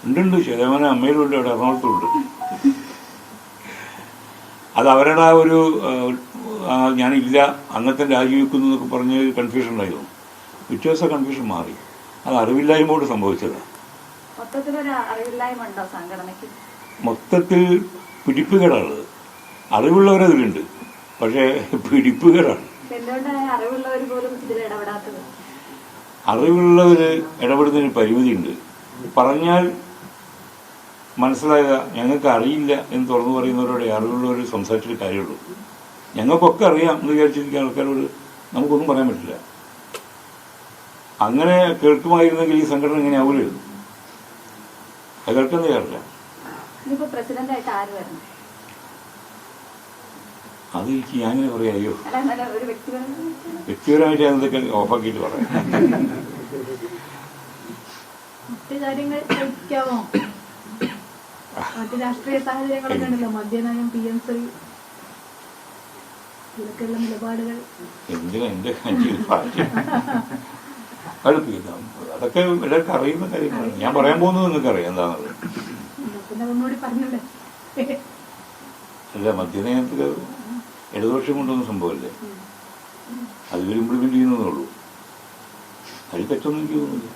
ഉണ്ട്. ശ്വേതാമേനോൻ അമ്മയിലുണ്ട്, അവിടെ എറണാകുളത്തുണ്ട്. അത് അവരുടെ ആ ഒരു ഞാനില്ല അന്നത്തെ രാജിവെക്കുന്നു എന്നൊക്കെ പറഞ്ഞ് കൺഫ്യൂഷൻ ഉണ്ടായിരുന്നു. വ്യത്യാസ കൺഫ്യൂഷൻ മാറി. അത് അറിവില്ലായ്മയോട് സംഭവിച്ചതാണ്. മൊത്തത്തിൽ പിടിപ്പുകേടാണ്. അറിവുള്ളവരതിലുണ്ട്, പക്ഷേ പിടിപ്പുകേടാണ്. അറിവുള്ളവർ ഇടപെടുന്നതിന് പരിമിതിയുണ്ട്. പറഞ്ഞാൽ മനസ്സിലാകുക ഞങ്ങൾക്ക് അറിയില്ല എന്ന് തുറന്നു പറയുന്നവരോടെ അറിവുള്ളവർ സംസാരിച്ചിട്ട് കാര്യമുള്ളൂ. ഞങ്ങൾക്കൊക്കെ അറിയാം എന്ന് വിചാരിച്ചിരിക്കുന്ന ആൾക്കാരോട് നമുക്കൊന്നും പറയാൻ പറ്റില്ല. അങ്ങനെ കേൾക്കുമായിരുന്നെങ്കിൽ ഈ സംഘടന ഇങ്ങനെ ആവൂലായിരുന്നു. അത് കേൾക്കുന്ന കാര്യമില്ല. അത് എനിക്ക് ഞാനിങ്ങനെ പറയാം. അയ്യോ, വ്യക്തിപരമായിട്ട് ഞാൻ എന്തൊക്കെ ഓഫാക്കിയിട്ട് പറയാം. രാഷ്ട്രീയ സാഹചര്യങ്ങളൊക്കെ ഉണ്ടല്ലോ, മദ്യനയം, PMC, ഇതൊക്കെയുള്ള നിലപാടുകൾ. എന്തിനാ എന്റെ അതൊക്കെ എല്ലാവർക്കും അറിയുന്ന കാര്യങ്ങളാണ്. ഞാൻ പറയാൻ പോകുന്നത് നിങ്ങൾക്ക് അറിയാം എന്താണത്. അല്ല, മദ്യനയത്തിൽ ഇടതുപക്ഷം കൊണ്ടൊന്നും സംഭവമല്ലേ, അത് ഇംപ്ലിമെന്റ് ചെയ്യുന്നതേ ഉള്ളൂ. അതിൽ തെറ്റൊന്നും എനിക്ക് തോന്നുന്നില്ല.